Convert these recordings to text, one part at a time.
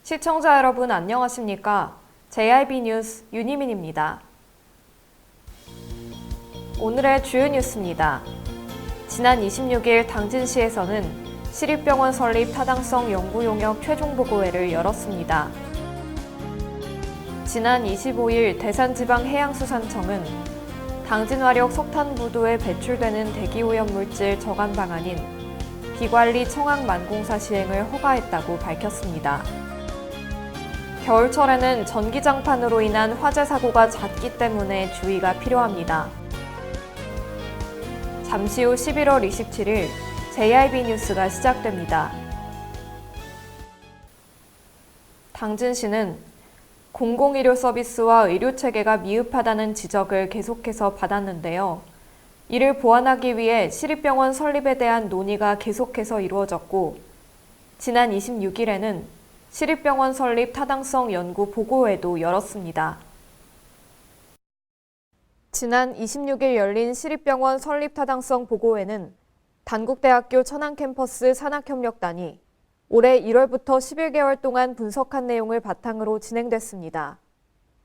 시청자 여러분 안녕하십니까? JIB 뉴스 윤희민입니다. 오늘의 주요 뉴스입니다. 지난 26일 당진시에서는 시립병원 설립 타당성 연구 용역 최종 보고회를 열었습니다. 지난 25일 대산지방해양수산청은 당진화력 석탄부두에 배출되는 대기오염물질 저감 방안인 비관리 청학 만공사 시행을 허가했다고 밝혔습니다. 겨울철에는 전기장판으로 인한 화재 사고가 잦기 때문에 주의가 필요합니다. 잠시 후 11월 27일 JIB 뉴스가 시작됩니다. 당진시는 공공의료 서비스와 의료체계가 미흡하다는 지적을 계속해서 받았는데요. 이를 보완하기 위해 시립병원 설립에 대한 논의가 계속해서 이루어졌고, 지난 26일에는 시립병원 설립 타당성 연구 보고회도 열었습니다. 지난 26일 열린 시립병원 설립 타당성 보고회는 단국대학교 천안캠퍼스 산학협력단이 올해 1월부터 11개월 동안 분석한 내용을 바탕으로 진행됐습니다.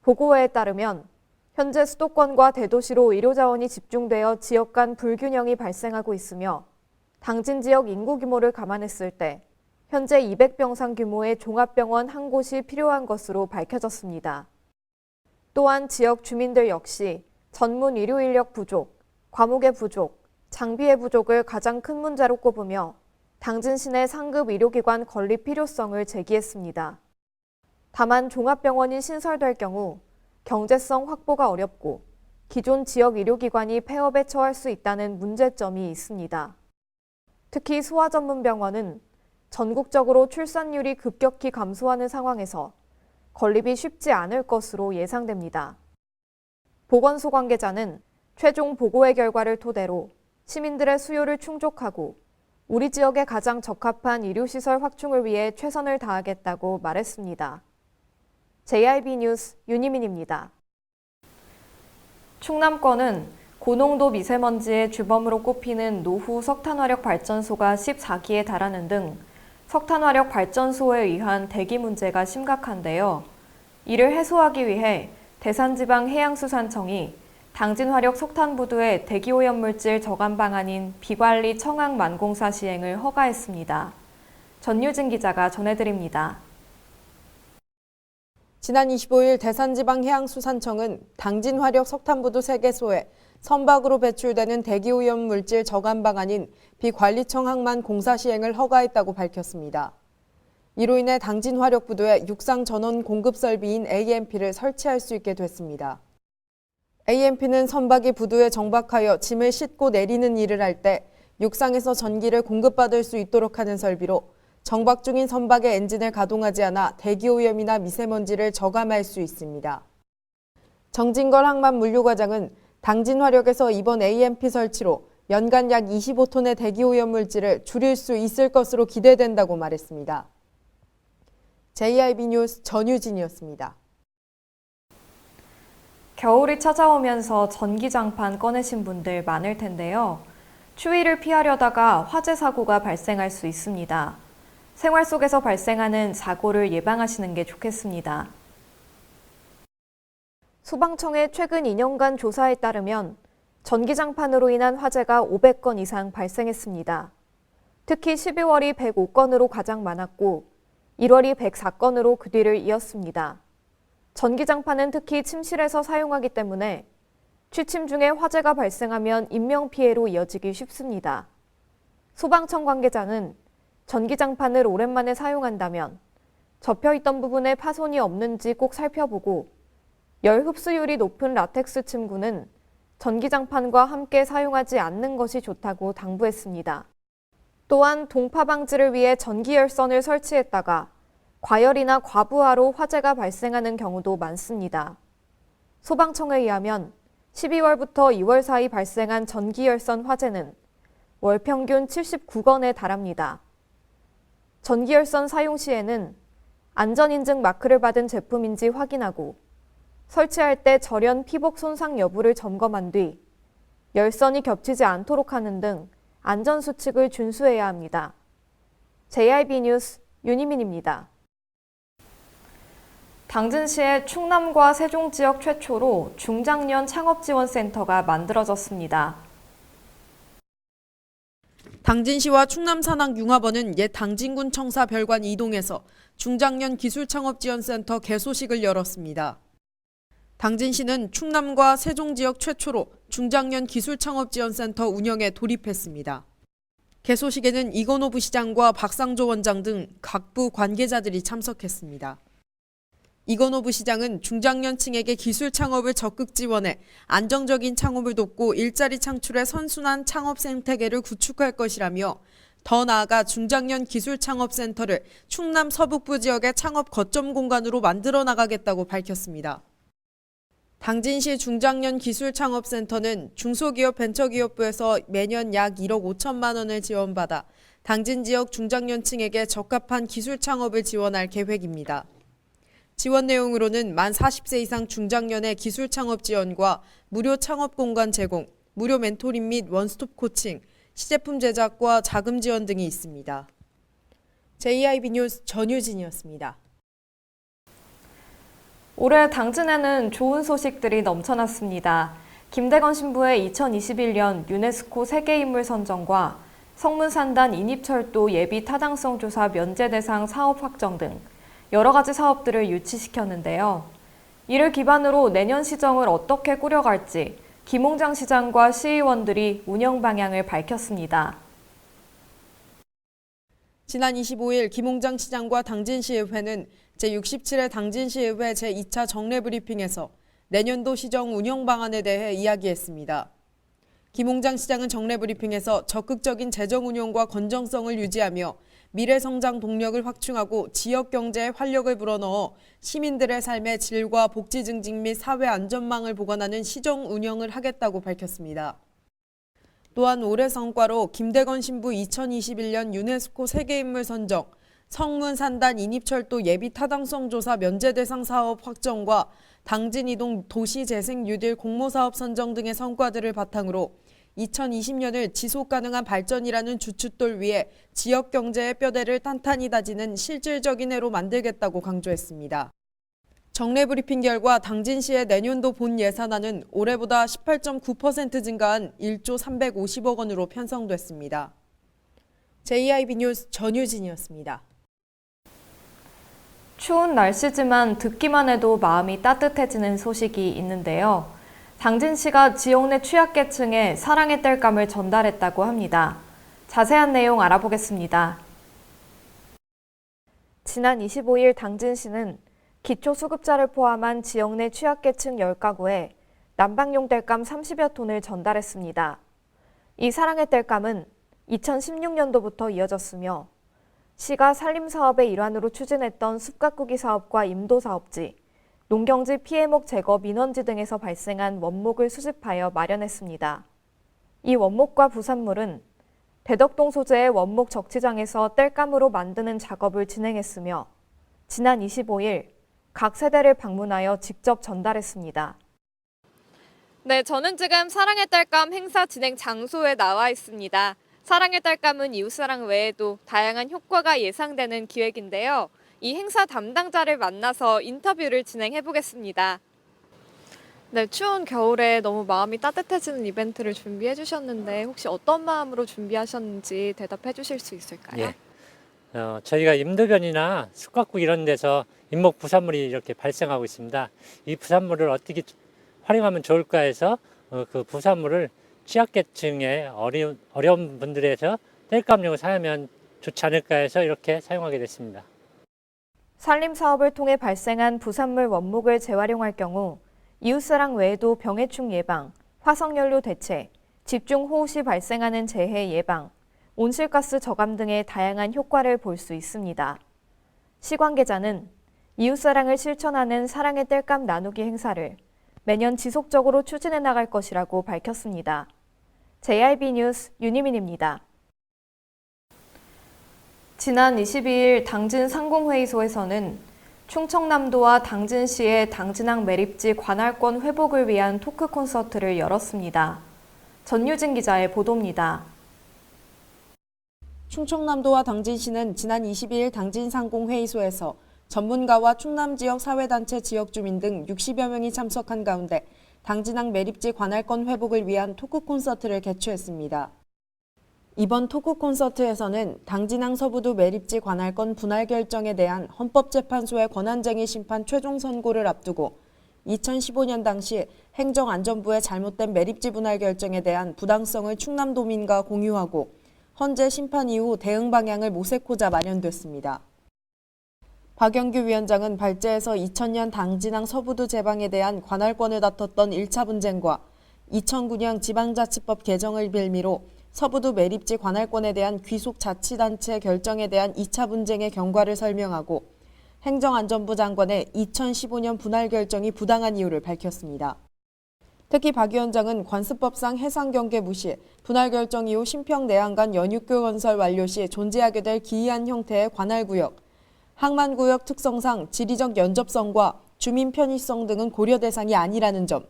보고회에 따르면 현재 수도권과 대도시로 의료자원이 집중되어 지역 간 불균형이 발생하고 있으며 당진 지역 인구 규모를 감안했을 때 현재 200병상 규모의 종합병원 한 곳이 필요한 것으로 밝혀졌습니다. 또한 지역 주민들 역시 전문 의료 인력 부족, 과목의 부족, 장비의 부족을 가장 큰 문제로 꼽으며 당진시 내 상급 의료기관 건립 필요성을 제기했습니다. 다만 종합병원이 신설될 경우 경제성 확보가 어렵고 기존 지역 의료기관이 폐업에 처할 수 있다는 문제점이 있습니다. 특히 소아전문병원은 전국적으로 출산율이 급격히 감소하는 상황에서 건립이 쉽지 않을 것으로 예상됩니다. 보건소 관계자는 최종 보고회 결과를 토대로 시민들의 수요를 충족하고 우리 지역에 가장 적합한 의료시설 확충을 위해 최선을 다하겠다고 말했습니다. JIB 뉴스 윤희민입니다. 충남권은 고농도 미세먼지의 주범으로 꼽히는 노후 석탄화력 발전소가 14기에 달하는 등 석탄화력 발전소에 의한 대기 문제가 심각한데요. 이를 해소하기 위해 대산지방해양수산청이 당진화력 석탄부두의 대기오염물질 저감 방안인 비관리 청학 만공사 시행을 허가했습니다. 전유진 기자가 전해드립니다. 지난 25일 대산지방해양수산청은 당진화력 석탄부두 3개소에 선박으로 배출되는 대기오염물질 저감 방안인 비관리 청학만 공사 시행을 허가했다고 밝혔습니다. 이로 인해 당진화력부두에 육상 전원 공급 설비인 AMP를 설치할 수 있게 됐습니다. AMP는 선박이 부두에 정박하여 짐을 싣고 내리는 일을 할 때 육상에서 전기를 공급받을 수 있도록 하는 설비로 정박 중인 선박의 엔진을 가동하지 않아 대기오염이나 미세먼지를 저감할 수 있습니다. 정진걸 항만 물류과장은 당진화력에서 이번 AMP 설치로 연간 약 25톤의 대기오염 물질을 줄일 수 있을 것으로 기대된다고 말했습니다. JIB 뉴스 전유진이었습니다. 겨울이 찾아오면서 전기장판 꺼내신 분들 많을 텐데요. 추위를 피하려다가 화재 사고가 발생할 수 있습니다. 생활 속에서 발생하는 사고를 예방하시는 게 좋겠습니다. 소방청의 최근 2년간 조사에 따르면 전기장판으로 인한 화재가 500건 이상 발생했습니다. 특히 12월이 105건으로 가장 많았고 1월이 104건으로 그 뒤를 이었습니다. 전기장판은 특히 침실에서 사용하기 때문에 취침 중에 화재가 발생하면 인명피해로 이어지기 쉽습니다. 소방청 관계자는 전기장판을 오랜만에 사용한다면 접혀있던 부분에 파손이 없는지 꼭 살펴보고 열 흡수율이 높은 라텍스 침구는 전기장판과 함께 사용하지 않는 것이 좋다고 당부했습니다. 또한 동파 방지를 위해 전기열선을 설치했다가 과열이나 과부하로 화재가 발생하는 경우도 많습니다. 소방청에 의하면 12월부터 2월 사이 발생한 전기열선 화재는 월 평균 79건에 달합니다. 전기열선 사용 시에는 안전인증 마크를 받은 제품인지 확인하고 설치할 때 절연 피복 손상 여부를 점검한 뒤 열선이 겹치지 않도록 하는 등 안전수칙을 준수해야 합니다. JIB 뉴스 윤희민입니다. 당진시의 충남과 세종 지역 최초로 중장년 창업지원센터가 만들어졌습니다. 당진시와 충남산학융합원은 옛 당진군 청사 별관 2동에서 중장년 기술창업지원센터 개소식을 열었습니다. 당진시는 충남과 세종 지역 최초로 중장년 기술창업지원센터 운영에 돌입했습니다. 개소식에는 이건호 부시장과 박상조 원장 등 각부 관계자들이 참석했습니다. 이건호 부시장은 중장년층에게 기술 창업을 적극 지원해 안정적인 창업을 돕고 일자리 창출의 선순환 창업 생태계를 구축할 것이라며 더 나아가 중장년 기술 창업센터를 충남 서북부 지역의 창업 거점 공간으로 만들어 나가겠다고 밝혔습니다. 당진시 중장년 기술창업센터는 중소기업 벤처기업부에서 매년 약 1억 5천만 원을 지원받아 당진 지역 중장년층에게 적합한 기술 창업을 지원할 계획입니다. 지원 내용으로는 만 40세 이상 중장년의 기술 창업 지원과 무료 창업 공간 제공, 무료 멘토링 및 원스톱 코칭, 시제품 제작과 자금 지원 등이 있습니다. JIB 뉴스 전유진이었습니다. 올해 당진에는 좋은 소식들이 넘쳐났습니다. 김대건 신부의 2021년 유네스코 세계인물 선정과 성문산단 인입철도 예비 타당성 조사 면제 대상 사업 확정 등 여러 가지 사업들을 유치시켰는데요. 이를 기반으로 내년 시정을 어떻게 꾸려갈지 김홍장 시장과 시의원들이 운영 방향을 밝혔습니다. 지난 25일 김홍장 시장과 당진시의회는 제67회 당진시의회 제2차 정례 브리핑에서 내년도 시정 운영 방안에 대해 이야기했습니다. 김홍장 시장은 정례 브리핑에서 적극적인 재정 운용과 건정성을 유지하며 미래 성장 동력을 확충하고 지역 경제에 활력을 불어넣어 시민들의 삶의 질과 복지 증진 및 사회 안전망을 보관하는 시정 운영을 하겠다고 밝혔습니다. 또한 올해 성과로 김대건 신부 2021년 유네스코 세계인물 선정, 성문산단 인입철도 예비 타당성 조사 면제 대상 사업 확정과 당진 이동 도시재생 뉴딜 공모사업 선정 등의 성과들을 바탕으로 2020년을 지속가능한 발전이라는 주춧돌 위에 지역 경제의 뼈대를 탄탄히 다지는 실질적인 해로 만들겠다고 강조했습니다. 정례 브리핑 결과 당진시의 내년도 본 예산안은 올해보다 18.9% 증가한 1조 350억 원으로 편성됐습니다. JIB 뉴스 전유진이었습니다. 추운 날씨지만 듣기만 해도 마음이 따뜻해지는 소식이 있는데요. 당진시가 지역 내 취약계층에 사랑의 땔감을 전달했다고 합니다. 자세한 내용 알아보겠습니다. 지난 25일 당진시는 기초수급자를 포함한 지역 내 취약계층 10가구에 난방용 땔감 30여 톤을 전달했습니다. 이 사랑의 땔감은 2016년도부터 이어졌으며 시가 산림사업의 일환으로 추진했던 숲가꾸기 사업과 임도사업지, 농경지 피해목 제거 민원지 등에서 발생한 원목을 수집하여 마련했습니다. 이 원목과 부산물은 대덕동 소재의 원목 적치장에서 땔감으로 만드는 작업을 진행했으며 지난 25일 각 세대를 방문하여 직접 전달했습니다. 네, 저는 지금 사랑의 땔감 행사 진행 장소에 나와 있습니다. 사랑의 땔감은 이웃사랑 외에도 다양한 효과가 예상되는 기획인데요. 이 행사 담당자를 만나서 인터뷰를 진행해 보겠습니다. 네, 추운 겨울에 너무 마음이 따뜻해지는 이벤트를 준비해 주셨는데 혹시 어떤 마음으로 준비하셨는지 대답해 주실 수 있을까요? 예. 저희가 임도변이나 숲가꾸기 이런 데서 인목 부산물이 이렇게 발생하고 있습니다. 이 부산물을 어떻게 활용하면 좋을까 해서 그 부산물을 취약계층의 어려운 분들에서 땔감용으로 사용하면 좋지 않을까 해서 이렇게 사용하게 됐습니다. 산림사업을 통해 발생한 부산물 원목을 재활용할 경우 이웃사랑 외에도 병해충 예방, 화석연료 대체, 집중호우 시 발생하는 재해 예방, 온실가스 저감 등의 다양한 효과를 볼 수 있습니다. 시 관계자는 이웃사랑을 실천하는 사랑의 땔감 나누기 행사를 매년 지속적으로 추진해 나갈 것이라고 밝혔습니다. JIB 뉴스 윤희민입니다. 지난 22일 당진 상공회의소에서는 충청남도와 당진시의 당진항 매립지 관할권 회복을 위한 토크 콘서트를 열었습니다. 전유진 기자의 보도입니다. 충청남도와 당진시는 지난 22일 당진 상공회의소에서 전문가와 충남 지역 사회단체 지역 주민 등 60여 명이 참석한 가운데 당진항 매립지 관할권 회복을 위한 토크 콘서트를 개최했습니다. 이번 토크 콘서트에서는 당진항 서부두 매립지 관할권 분할 결정에 대한 헌법재판소의 권한쟁의 심판 최종 선고를 앞두고 2015년 당시 행정안전부의 잘못된 매립지 분할 결정에 대한 부당성을 충남도민과 공유하고 헌재 심판 이후 대응 방향을 모색고자 마련됐습니다. 박영규 위원장은 발제에서 2000년 당진항 서부두 제방에 대한 관할권을 다퉜던 1차 분쟁과 2009년 지방자치법 개정을 빌미로 서부두 매립지 관할권에 대한 귀속자치단체 결정에 대한 2차 분쟁의 경과를 설명하고 행정안전부 장관의 2015년 분할 결정이 부당한 이유를 밝혔습니다. 특히 박 위원장은 관습법상 해상경계 무시, 분할 결정 이후 신평내항간 연육교 건설 완료 시 존재하게 될 기이한 형태의 관할구역, 항만구역 특성상 지리적 연접성과 주민 편의성 등은 고려 대상이 아니라는 점,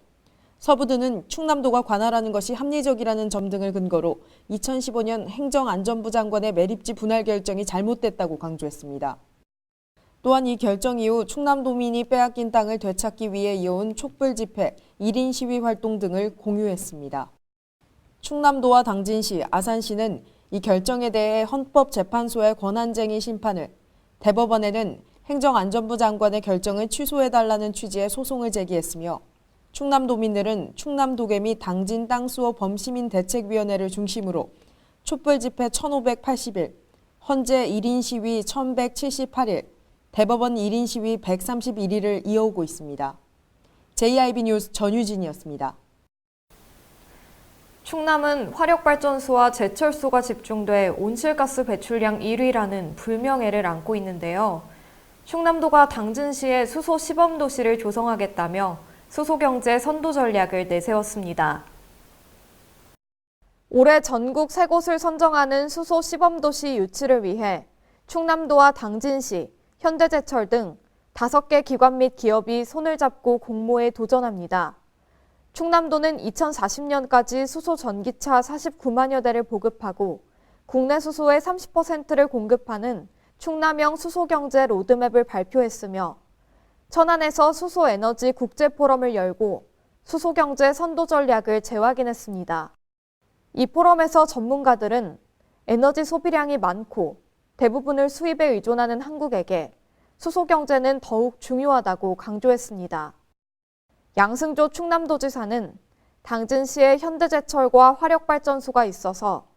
서부두는 충남도가 관할하는 것이 합리적이라는 점 등을 근거로 2015년 행정안전부 장관의 매립지 분할 결정이 잘못됐다고 강조했습니다. 또한 이 결정 이후 충남도민이 빼앗긴 땅을 되찾기 위해 이어온 촛불 집회, 1인 시위 활동 등을 공유했습니다. 충남도와 당진시, 아산시는 이 결정에 대해 헌법재판소의 권한쟁의 심판을, 대법원에는 행정안전부 장관의 결정을 취소해달라는 취지의 소송을 제기했으며 충남도민들은 충남도계 및 당진 땅수호 범시민대책위원회를 중심으로 촛불 집회 1580일, 헌재 1인 시위 1178일, 대법원 1인 시위 131일을 이어오고 있습니다. JIB 뉴스 전유진이었습니다. 충남은 화력발전소와 제철소가 집중돼 온실가스 배출량 1위라는 불명예를 안고 있는데요. 충남도가 당진시에 수소 시범도시를 조성하겠다며 수소경제 선도 전략을 내세웠습니다. 올해 전국 3곳을 선정하는 수소 시범도시 유치를 위해 충남도와 당진시, 현대제철 등 5개 기관 및 기업이 손을 잡고 공모에 도전합니다. 충남도는 2040년까지 수소 전기차 49만여 대를 보급하고 국내 수소의 30%를 공급하는 충남형 수소경제 로드맵을 발표했으며 천안에서 수소에너지 국제포럼을 열고 수소경제 선도 전략을 재확인했습니다. 이 포럼에서 전문가들은 에너지 소비량이 많고 대부분을 수입에 의존하는 한국에게 수소경제는 더욱 중요하다고 강조했습니다. 양승조 충남도지사는 당진시에 현대제철과 화력발전소가 있어서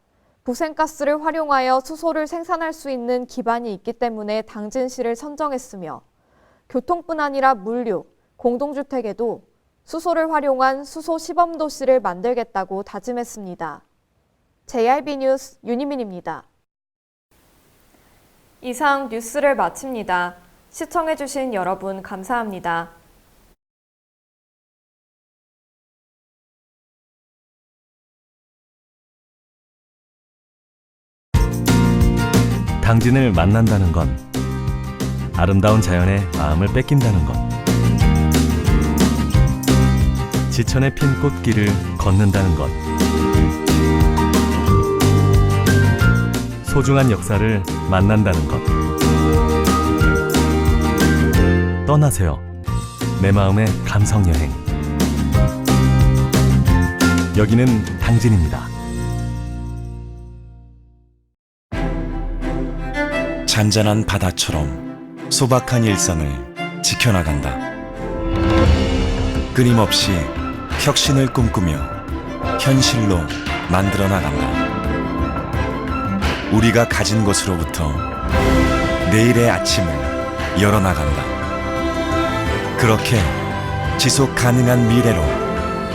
부생가스를 활용하여 수소를 생산할 수 있는 기반이 있기 때문에 당진시를 선정했으며 교통뿐 아니라 물류, 공동주택에도 수소를 활용한 수소 시범도시를 만들겠다고 다짐했습니다. JIB 뉴스 윤희민입니다. 이상 뉴스를 마칩니다. 시청해주신 여러분 감사합니다. 당진을 만난다는 건 아름다운 자연에 마음을 뺏긴다는 것, 지천에 핀 꽃길을 걷는다는 것, 소중한 역사를 만난다는 것. 떠나세요. 내 마음의 감성여행. 여기는 당진입니다. 잔잔한 바다처럼 소박한 일상을 지켜나간다. 끊임없이 혁신을 꿈꾸며 현실로 만들어 나간다. 우리가 가진 것으로부터 내일의 아침을 열어나간다. 그렇게 지속 가능한 미래로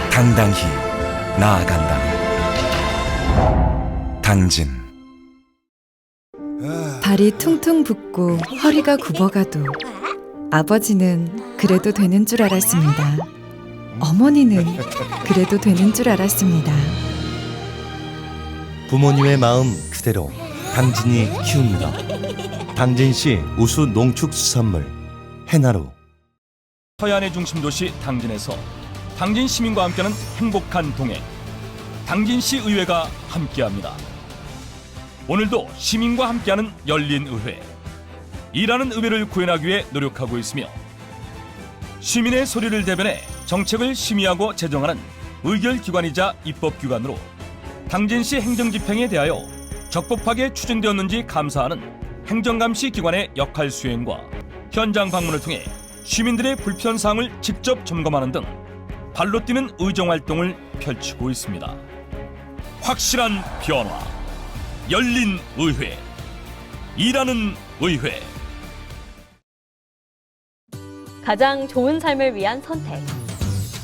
당당히 나아간다. 당진. 발이 퉁퉁 붓고 허리가 굽어가도 아버지는 그래도 되는 줄 알았습니다. 어머니는 그래도 되는 줄 알았습니다. 부모님의 마음 그대로 당진이 키웁니다. 당진시 우수 농축수산물 해나루. 서해안의 중심도시 당진에서 당진 시민과 함께하는 행복한 동행, 당진시 의회가 함께합니다. 오늘도 시민과 함께하는 열린 의회, 일하는 의회를 구현하기 위해 노력하고 있으며 시민의 소리를 대변해 정책을 심의하고 제정하는 의결기관이자 입법기관으로 당진시 행정집행에 대하여 적법하게 추진되었는지 감사하는 행정감시 기관의 역할 수행과 현장 방문을 통해 시민들의 불편사항을 직접 점검하는 등 발로 뛰는 의정활동을 펼치고 있습니다. 확실한 변화, 열린 의회, 일하는 의회. 가장 좋은 삶을 위한 선택.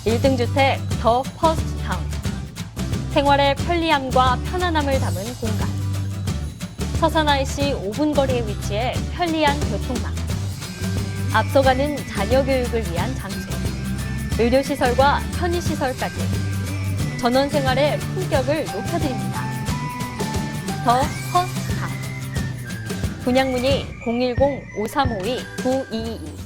1등 주택 더 퍼스트 타운. 생활의 편리함과 편안함을 담은 공간. 서산 IC 5분 거리에 위치해 편리한 교통망. 앞서가는 자녀 교육을 위한 장소. 의료시설과 편의시설까지. 전원 생활의 품격을 높여드립니다. 더 퍼스트 타운. 분양 문의 010-5352-9222